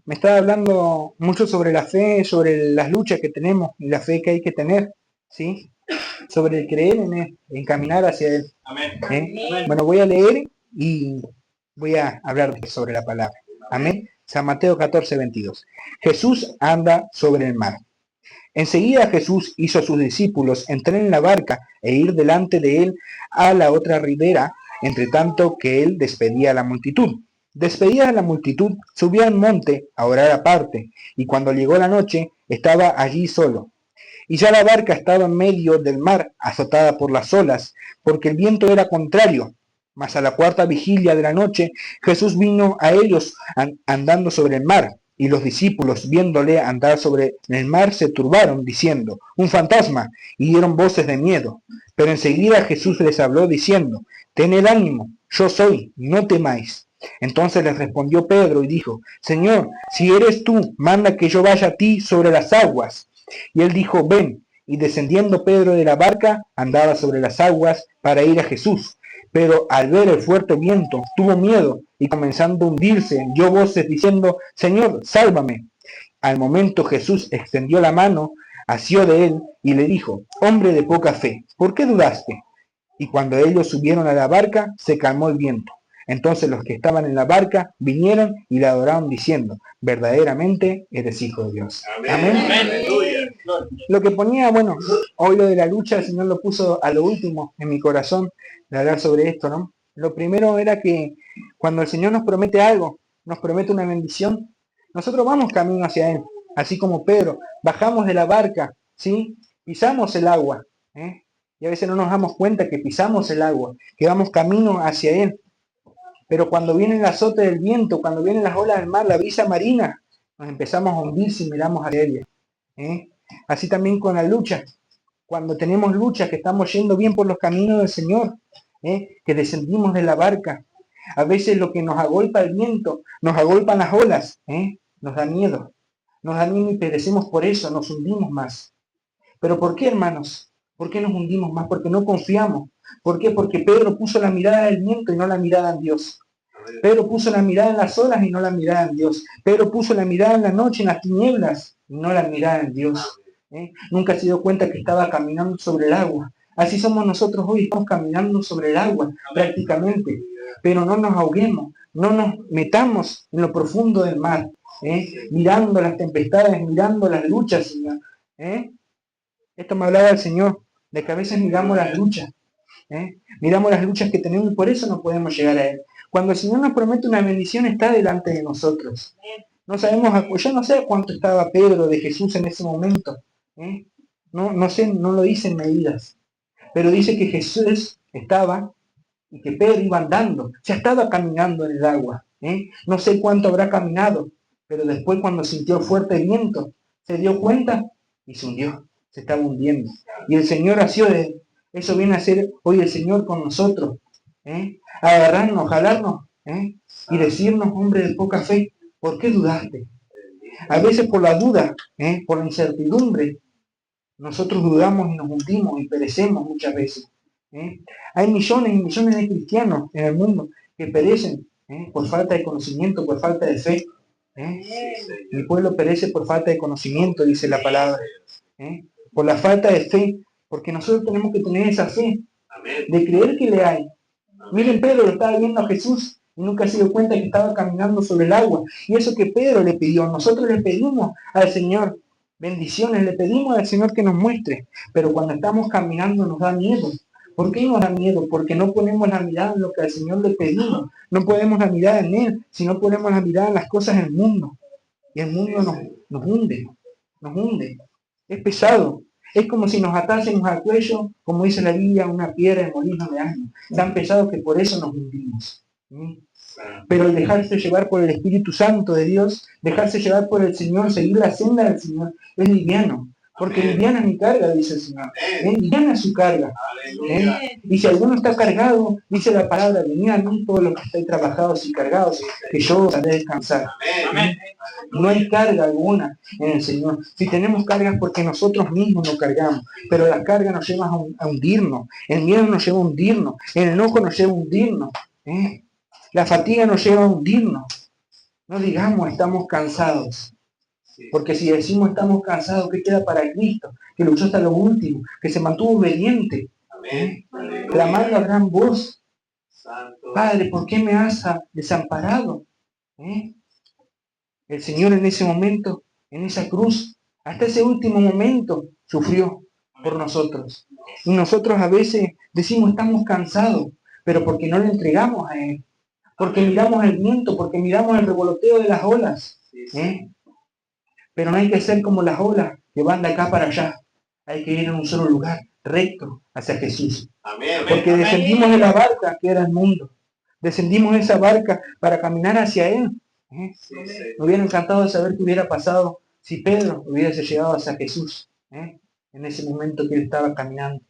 Me estaba hablando mucho sobre la fe, sobre las luchas que tenemos y la fe que hay que tener, ¿sí? Sobre el creer en Él, en caminar hacia Él. Amén. Bueno, voy a leer y voy a hablar sobre la palabra. Amén. San Mateo 14:22. Jesús anda sobre el mar. Enseguida Jesús hizo a sus discípulos entrar en la barca e ir delante de él a la otra ribera, entre tanto que él despedía a la multitud. Despedida a la multitud, subió al monte a orar aparte, y cuando llegó la noche, estaba allí solo. Y ya la barca estaba en medio del mar, azotada por las olas, porque el viento era contrario. Mas a la cuarta vigilia de la noche, Jesús vino a ellos andando sobre el mar. Y los discípulos, viéndole andar sobre el mar, se turbaron, diciendo, un fantasma, y dieron voces de miedo. Pero enseguida Jesús les habló, diciendo, tened ánimo, yo soy, no temáis. Entonces les respondió Pedro y dijo, Señor, si eres tú, manda que yo vaya a ti sobre las aguas. Y él dijo, ven. Y descendiendo Pedro de la barca, andaba sobre las aguas para ir a Jesús. Pero al ver el fuerte viento, tuvo miedo y comenzando a hundirse, dio voces diciendo, Señor, sálvame. Al momento Jesús extendió la mano, asió de él y le dijo, hombre de poca fe, ¿por qué dudaste? Y cuando ellos subieron a la barca, se calmó el viento. Entonces los que estaban en la barca vinieron y le adoraron diciendo, verdaderamente eres hijo de Dios. Amén. Amén. Lo que ponía, bueno, hoy lo de la lucha, el Señor lo puso a lo último en mi corazón de hablar sobre esto, ¿no? Lo primero era que cuando el Señor nos promete algo, nos promete una bendición, nosotros vamos camino hacia Él, así como Pedro, bajamos de la barca, ¿sí? Pisamos el agua, ¿eh? Y a veces no nos damos cuenta que pisamos el agua, que vamos camino hacia Él. Pero cuando viene el azote del viento, cuando vienen las olas del mar, la brisa marina, nos empezamos a hundir si miramos hacia ella, ¿eh? Así también con la lucha. Cuando tenemos lucha, que estamos yendo bien por los caminos del Señor, que descendimos de la barca. A veces lo que nos agolpa el viento, nos agolpan las olas, nos da miedo. Nos da miedo y perecemos por eso, nos hundimos más. ¿Pero por qué, hermanos? ¿Por qué nos hundimos más? Porque no confiamos. ¿Por qué? Porque Pedro puso la mirada del viento y no la mirada en Dios. Pedro puso la mirada en las olas y no la mirada en Dios. Pedro puso la mirada en la noche, en las tinieblas, y no la mirada en Dios. Nunca se dio cuenta que estaba caminando sobre el agua. Así somos nosotros hoy, estamos caminando sobre el agua prácticamente, pero no nos ahoguemos, no nos metamos en lo profundo del mar, mirando las tempestades, mirando las luchas, Señor. Esto me hablaba el Señor, de que a veces miramos las luchas, miramos las luchas que tenemos y por eso no podemos llegar a Él. Cuando el Señor nos promete una bendición, está delante de nosotros. No sabemos, yo no sé cuánto estaba Pedro de Jesús en ese momento. No sé, no lo dice en medidas. Pero dice que Jesús estaba y que Pedro iba andando. Ya estaba caminando en el agua. No sé cuánto habrá caminado, pero después cuando sintió fuerte viento, se dio cuenta y se hundió. Se estaba hundiendo. Y el Señor hació de él. Eso viene a ser hoy el Señor con nosotros. Agarrarnos, jalarnos y decirnos, hombre de poca fe, ¿por qué dudaste? A veces por la duda, por la incertidumbre, nosotros dudamos y nos hundimos y perecemos muchas veces. Hay millones y millones de cristianos en el mundo que perecen por falta de conocimiento, por falta de fe. Mi pueblo perece por falta de conocimiento, dice la palabra. Por la falta de fe, porque nosotros tenemos que tener esa fe de creer que le hay. Miren, Pedro lo estaba viendo a Jesús y nunca se dio cuenta que estaba caminando sobre el agua. Y eso que Pedro le pidió, nosotros le pedimos al Señor bendiciones, le pedimos al Señor que nos muestre, pero cuando estamos caminando nos da miedo. ¿Por qué nos da miedo? Porque no ponemos la mirada en lo que al Señor le pedimos, no ponemos la mirada en Él, sino ponemos la mirada en las cosas del mundo. Y el mundo nos hunde, es pesado. Es como si nos atásemos al cuello, como dice la Biblia, una piedra de molino de asno. Tan pesado que por eso nos hundimos. Pero el dejarse llevar por el Espíritu Santo de Dios, dejarse llevar por el Señor, seguir la senda del Señor, es liviano. Porque liviana es mi carga, dice el Señor. Liviana es su carga. Y si alguno está cargado, dice la palabra, venid a mí todos los que estáis trabajados y cargados, que yo os haré descansar. No hay carga alguna en el Señor. Si tenemos cargas porque nosotros mismos nos cargamos, pero la carga nos lleva a hundirnos. El miedo nos lleva a hundirnos. El enojo nos lleva a hundirnos. La fatiga nos lleva a hundirnos. No digamos estamos cansados. Porque si decimos estamos cansados, ¿qué queda para Cristo? Que luchó hasta lo último, que se mantuvo obediente, clamando a gran voz: Padre, ¿por qué me has desamparado? El Señor en ese momento, en esa cruz, hasta ese último momento, sufrió por nosotros. Y nosotros a veces decimos estamos cansados, pero porque no le entregamos a Él. Porque miramos el viento, porque miramos el revoloteo de las olas. Pero no hay que ser como las olas que van de acá para allá. Hay que ir en un solo lugar, recto, hacia Jesús. Porque descendimos de la barca que era el mundo. Descendimos de esa barca para caminar hacia Él. Me hubiera encantado saber qué hubiera pasado si Pedro hubiese llegado hacia Jesús en ese momento que él estaba caminando.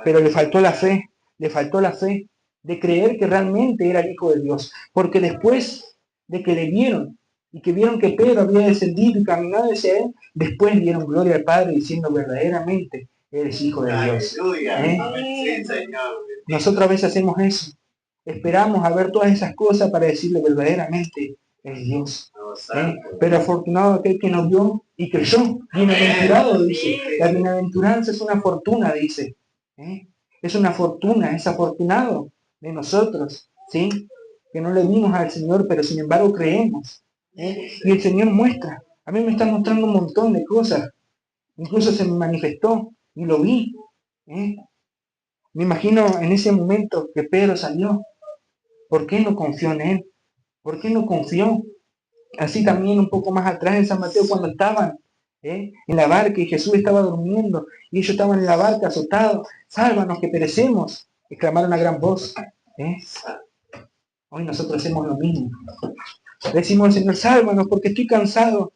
Pero le faltó la fe de creer que realmente era el Hijo de Dios. Porque después de que le vieron y que vieron que Pedro había descendido y caminado hacia Él, después dieron gloria al Padre diciendo verdaderamente eres Hijo de Dios. Nosotros a veces hacemos eso. Esperamos a ver todas esas cosas para decirle verdaderamente es Dios. Pero afortunado aquel que nos vio y creyó. Bienaventurado, dice. La bienaventuranza es una fortuna, dice. Es una fortuna, es afortunado de nosotros, ¿sí? Que no le vimos al Señor, pero sin embargo creemos. Y el Señor muestra. A mí me está mostrando un montón de cosas. Incluso se me manifestó y lo vi. Me imagino en ese momento que Pedro salió. ¿Por qué no confió en Él? ¿Por qué no confió? Así también un poco más atrás en San Mateo, cuando estaban en la barca y Jesús estaba durmiendo y ellos estaban en la barca azotados: sálvanos que perecemos, exclamaron a gran voz. Hoy nosotros hacemos lo mismo. Decimos al Señor: sálvanos porque estoy cansado.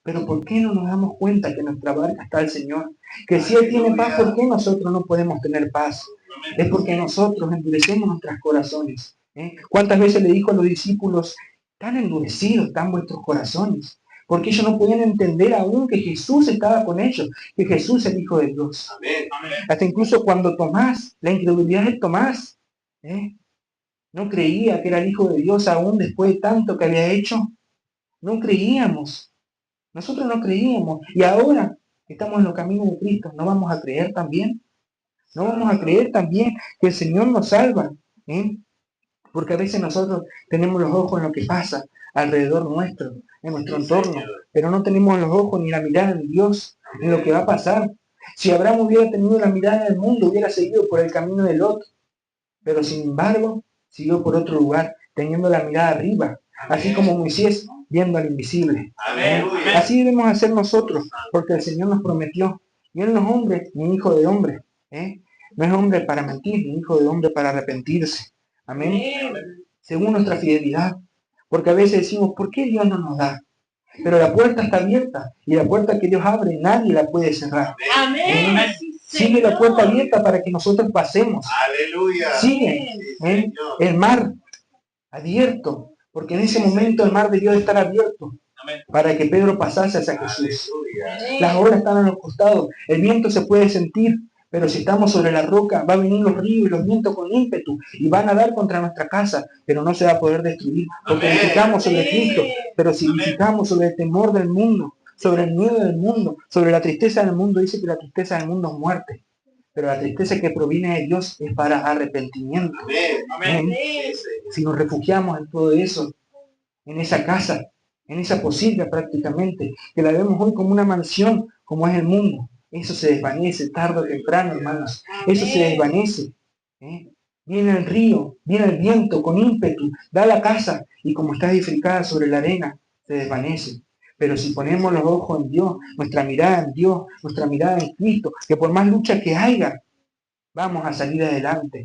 Pero ¿por qué no nos damos cuenta que en nuestra barca está el Señor? Que si Él tiene paz, ¿por qué nosotros no podemos tener paz? Es porque nosotros endurecemos nuestros corazones. ¿Cuántas veces le dijo a los discípulos: tan endurecidos están vuestros corazones? Porque ellos no podían entender aún que Jesús estaba con ellos, que Jesús es el Hijo de Dios. Hasta incluso cuando Tomás, la incredulidad de Tomás, no creía que era el Hijo de Dios aún después de tanto que había hecho. No creíamos. Nosotros no creíamos. Y ahora que estamos en los caminos de Cristo, ¿no vamos a creer también? ¿No vamos a creer también que el Señor nos salva? Porque a veces nosotros tenemos los ojos en lo que pasa alrededor nuestro, en nuestro entorno, pero no tenemos los ojos ni la mirada en Dios, en lo que va a pasar. Si Abraham hubiera tenido la mirada en el mundo, hubiera seguido por el camino de Lot, pero sin embargo, siguió por otro lugar, teniendo la mirada arriba, así como Moisés, viendo al invisible. Así debemos hacer nosotros, porque el Señor nos prometió, y Él no es hombre ni hijo de hombre, no es hombre para mentir, ni hijo de hombre para arrepentirse. Amén. Según nuestra fidelidad. Porque a veces decimos: ¿por qué Dios no nos da? Pero la puerta está abierta, y la puerta que Dios abre nadie la puede cerrar. Amén. Sigue la puerta abierta para que nosotros pasemos. Aleluya. Sigue el mar abierto, porque en ese momento el mar debió de estar abierto para que Pedro pasase hacia Jesús. Las olas están a los costados, el viento se puede sentir, pero si estamos sobre la roca, va a venir los ríos y los vientos con ímpetu y van a dar contra nuestra casa, pero no se va a poder destruir, porque edificamos sobre Cristo. Pero si edificamos sobre el temor del mundo, sobre el miedo del mundo, sobre la tristeza del mundo, dice que la tristeza del mundo es muerte, pero la tristeza que proviene de Dios es para arrepentimiento. Amén. Si nos refugiamos en todo eso, en esa casa, en esa posilla prácticamente, que la vemos hoy como una mansión, como es el mundo, eso se desvanece tarde o temprano, hermanos. Eso se desvanece. Viene el río, viene el viento con ímpetu, da la casa y como está edificada sobre la arena, se desvanece. Pero si ponemos los ojos en Dios, nuestra mirada en Dios, nuestra mirada en Cristo, que por más lucha que haya, vamos a salir adelante.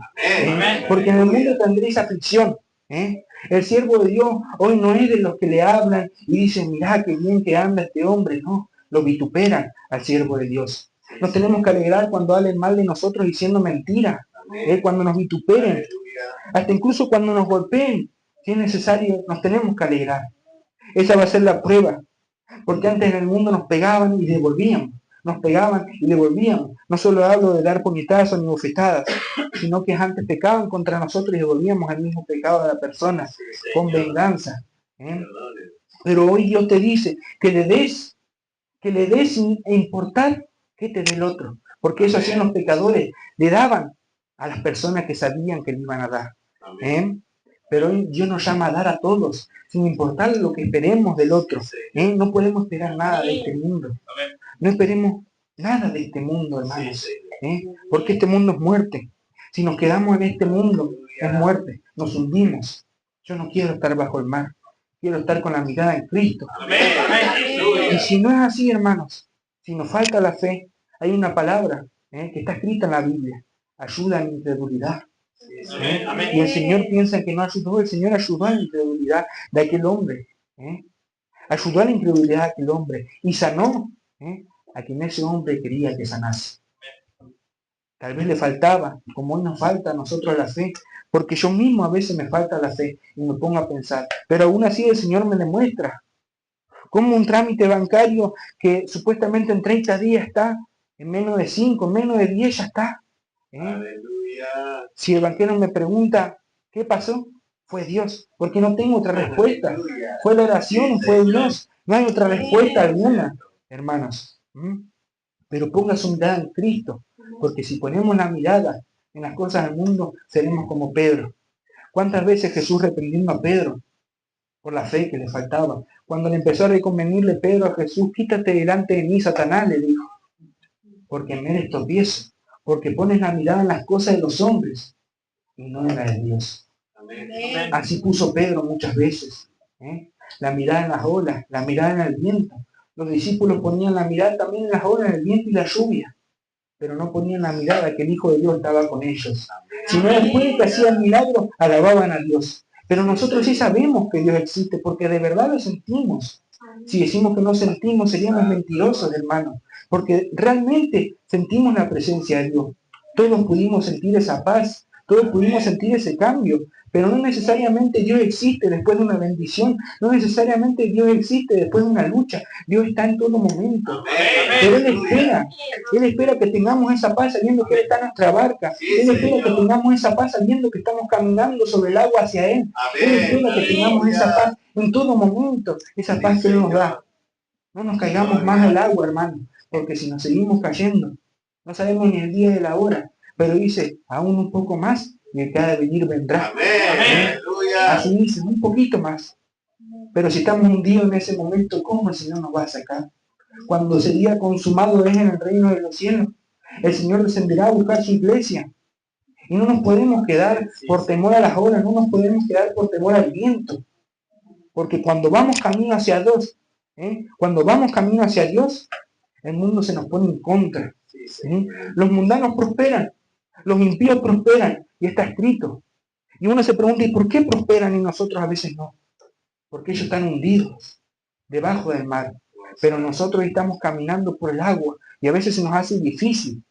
Porque en el mundo tendréis aflicción. El siervo de Dios hoy no es de los que le hablan y dicen: mirá qué bien que anda este hombre. No, lo vituperan al siervo de Dios. Nos tenemos que alegrar cuando hablen mal de nosotros diciendo mentiras, cuando nos vituperen, hasta incluso cuando nos golpeen. Si es necesario, nos tenemos que alegrar. Esa va a ser la prueba, porque antes en el mundo nos pegaban y devolvíamos, nos pegaban y devolvíamos. No solo hablo de dar puñetazos ni bofetadas, sino que antes pecaban contra nosotros y devolvíamos el mismo pecado a la persona con venganza. ¿eh? Pero hoy Dios te dice que le des sin importar qué te dé el otro. Porque eso hacían los pecadores, le daban a las personas que sabían que le iban a dar. ¿eh? Pero hoy Dios nos llama a dar a todos, sin importar lo que esperemos del otro. No podemos esperar nada de este mundo. No esperemos nada de este mundo, hermanos. Porque este mundo es muerte. Si nos quedamos en este mundo, es muerte. Nos hundimos. Yo no quiero estar bajo el mar. Quiero estar con la mirada en Cristo. Y si no es así, hermanos, si nos falta la fe, hay una palabra que está escrita en la Biblia. Ayuda a la incredulidad. Y el Señor piensa que no ayudó. El Señor ayudó a la incredulidad de aquel hombre. Ayudó a la incredulidad de aquel hombre. Y sanó a quien ese hombre quería que sanase. Tal vez le faltaba, como hoy nos falta a nosotros la fe, porque yo mismo a veces me falta la fe y me pongo a pensar. Pero aún así el Señor me demuestra cómo un trámite bancario que supuestamente en 30 días está, en menos de 5, menos de 10 ya está. Si el banquero me pregunta, ¿qué pasó? Fue Dios, porque no tengo otra respuesta. Fue la oración, fue Dios. No hay otra respuesta alguna, hermanos. Pero ponga su mirada en Cristo, porque si ponemos la mirada en las cosas del mundo, seremos como Pedro. ¿Cuántas veces Jesús reprendió a Pedro por la fe que le faltaba? Cuando le empezó a reconvenirle Pedro a Jesús, quítate delante de mí, Satanás, le dijo, porque me eres tropiezo, porque pones la mirada en las cosas de los hombres y no en la de Dios. Amén. Así puso Pedro muchas veces. La mirada en las olas, la mirada en el viento. Los discípulos ponían la mirada también en las olas, en el viento y la lluvia, pero no ponían la mirada que el Hijo de Dios estaba con ellos. Si no después que hacían milagros, alababan a Dios. Pero nosotros sí sabemos que Dios existe, porque de verdad lo sentimos. Si decimos que no sentimos, seríamos mentirosos, hermanos, porque realmente sentimos la presencia de Dios. Todos pudimos sentir esa paz, todos pudimos sentir ese cambio, pero no necesariamente Dios existe después de una bendición, no necesariamente Dios existe después de una lucha. Dios está en todo momento. Pero Él espera que tengamos esa paz sabiendo que Él está en nuestra barca. Él espera que tengamos esa paz sabiendo que estamos caminando sobre el agua hacia Él. Él espera que tengamos esa paz en todo momento, esa paz que Él nos da. No nos caigamos más al agua, hermano, porque si nos seguimos cayendo, no sabemos ni el día ni la hora, pero dice, aún un poco más, y el que ha de venir vendrá. Amén. Así dice, un poquito más. Pero si estamos hundidos en ese momento, ¿cómo el Señor nos va a sacar? Cuando ese día consumado es en el reino de los cielos, el Señor descenderá a buscar su iglesia. Y no nos podemos quedar por temor a las olas, no nos podemos quedar por temor al viento. Porque cuando vamos camino hacia Dios, cuando vamos camino hacia Dios, el mundo se nos pone en contra. Los mundanos prosperan, los impíos prosperan, y está escrito. Y uno se pregunta, ¿y por qué prosperan y nosotros a veces no? Porque ellos están hundidos debajo del mar, pero nosotros estamos caminando por el agua, y a veces se nos hace difícil,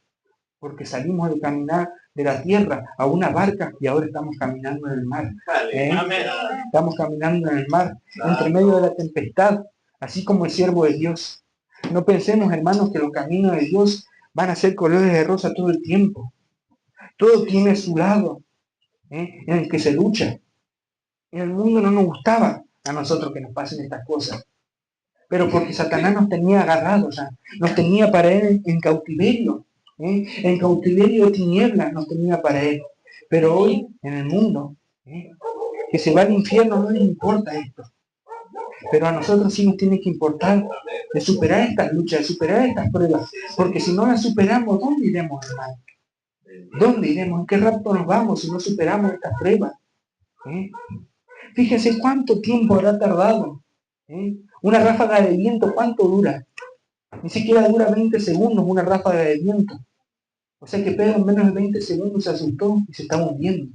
porque salimos de caminar de la tierra a una barca y ahora estamos caminando en el mar. Estamos caminando en el mar, entre medio de la tempestad, así como el siervo de Dios. No pensemos, hermanos, que los caminos de Dios van a ser colores de rosa todo el tiempo. Todo tiene su lado en el que se lucha. En el mundo no nos gustaba a nosotros que nos pasen estas cosas. Pero porque Satanás nos tenía agarrados, nos tenía para él en cautiverio. En cautiverio de tinieblas nos tenía para él. Pero hoy, en el mundo, que se va al infierno, no les importa esto. Pero a nosotros sí nos tiene que importar de superar estas luchas, de superar estas pruebas. Porque si no las superamos, ¿dónde iremos, hermano? ¿Dónde iremos? ¿En qué rapto nos vamos si no superamos estas pruebas? Fíjense cuánto tiempo habrá tardado. Una ráfaga de viento, ¿cuánto dura? Ni siquiera dura 20 segundos una ráfaga de viento. O sea que Pedro en menos de 20 segundos se asustó y se estaba hundiendo.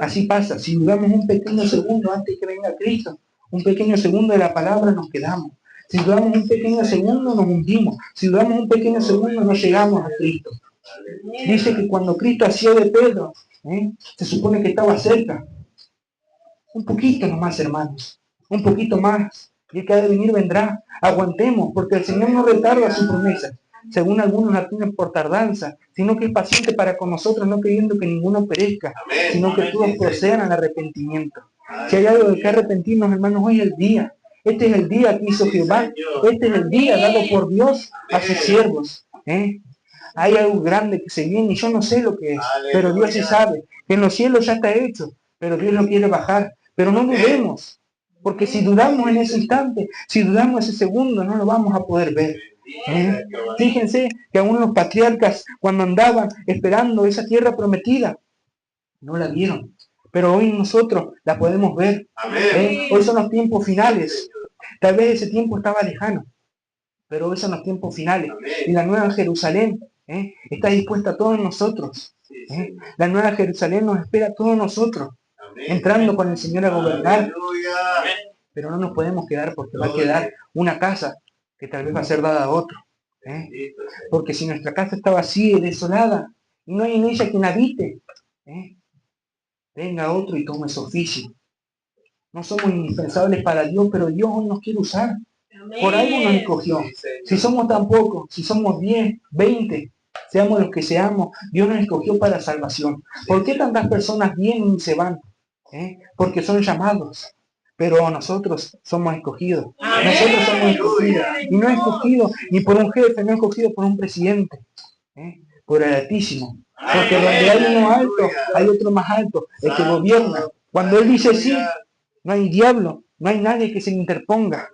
Así pasa, si dudamos un pequeño segundo antes que venga Cristo, un pequeño segundo de la palabra nos quedamos. Si dudamos un pequeño segundo nos hundimos. Si dudamos un pequeño segundo no llegamos a Cristo. Dice que cuando Cristo asió de Pedro, se supone que estaba cerca. Un poquito nomás, hermanos. Un poquito más. Y el que ha de venir vendrá. Aguantemos, porque el Señor no retarda su promesa, según algunos la tienen por tardanza, sino que es paciente para con nosotros, no queriendo que ninguno perezca, sino que todos procedan al arrepentimiento. Si hay algo de que arrepentirnos, hermanos, hoy es el día. Este es el día que hizo Jehová. Este es el día dado por Dios a sus siervos. Hay algo grande que se viene y yo no sé lo que es, pero Dios sí sabe. Que en los cielos ya está hecho, pero Dios lo quiere bajar. Pero no dudemos, porque si dudamos en ese instante, si dudamos ese segundo, no lo vamos a poder ver. Fíjense que aún los patriarcas, cuando andaban esperando esa tierra prometida, no la vieron. Pero hoy nosotros la podemos ver. Hoy son los tiempos finales. Tal vez ese tiempo estaba lejano, pero hoy son los tiempos finales. Y la nueva Jerusalén está dispuesta a todos nosotros. La nueva Jerusalén nos espera a todos nosotros, entrando con el Señor a gobernar. Pero no nos podemos quedar, porque va a quedar una casa que tal vez va a ser dada a otro. Porque si nuestra casa está vacía y desolada, y no hay en ella quien habite, venga otro y tome su oficio. No somos indispensables para Dios, pero Dios hoy nos quiere usar. Por algo nos escogió. Si somos tan pocos, si somos 10, 20, seamos los que seamos, Dios nos escogió para salvación. ¿Por qué tantas personas vienen y se van? Porque son llamados. Pero nosotros somos escogidos. Nosotros somos escogidos. Y no escogidos ni por un jefe, no escogidos por un presidente. Por el Altísimo. Porque donde hay uno alto, hay otro más alto, el que gobierna. Cuando Él dice sí, no hay diablo, no hay nadie que se interponga.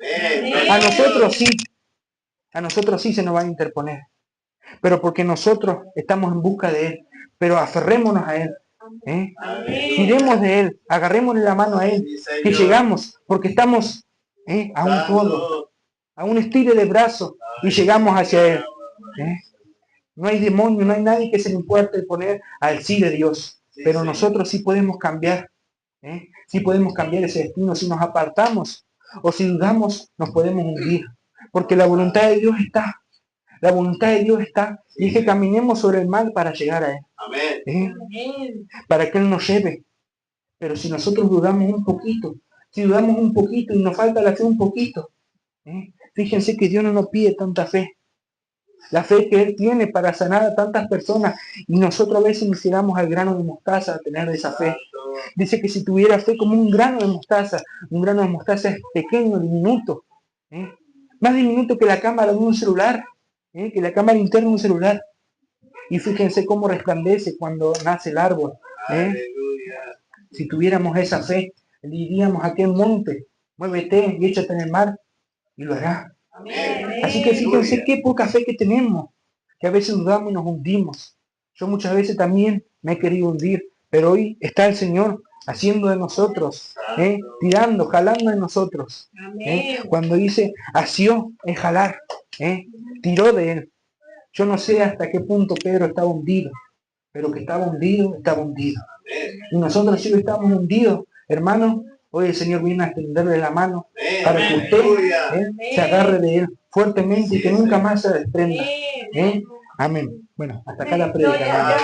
A nosotros sí se nos va a interponer. Pero porque nosotros estamos en busca de Él. Pero aferrémonos a Él. Tiremos de Él, agarrémosle la mano a Él, que llegamos, porque estamos a un codo, a un estire de brazo, y llegamos hacia Él. No hay demonio, no hay nadie que se le pueda poner al sí de Dios. Pero nosotros sí podemos cambiar. Sí podemos cambiar ese destino. Si nos apartamos o si dudamos, nos podemos hundir. Porque la voluntad de Dios está. La voluntad de Dios está. Y es que caminemos sobre el mar para llegar a Él. Para que Él nos lleve. Pero si nosotros dudamos un poquito, si dudamos un poquito y nos falta la fe un poquito, fíjense que Dios no nos pide tanta fe. La fe que Él tiene para sanar a tantas personas, y nosotros a veces quisiéramos al grano de mostaza a tener esa fe. Dice que si tuviera fe como un grano de mostaza es pequeño, diminuto, más diminuto que la cámara de un celular, que la cámara interna de un celular. Y fíjense cómo resplandece cuando nace el árbol. Si tuviéramos esa fe, le diríamos a aquel monte, muévete y échate en el mar, y lo hará. Así que fíjense qué poca fe que tenemos, que a veces dudamos y nos hundimos. Yo muchas veces también me he querido hundir, pero hoy está el Señor haciendo de nosotros, tirando, jalando de nosotros. Cuando dice asió es jalar, tiró de Él. Yo no sé hasta qué punto Pedro estaba hundido, pero que estaba hundido, estaba hundido. Y nosotros sí estamos hundidos, hermanos. Hoy el Señor viene a extenderle la mano para que usted se agarre de Él fuertemente y que nunca más se desprenda. Amén. Bueno, hasta acá la predica.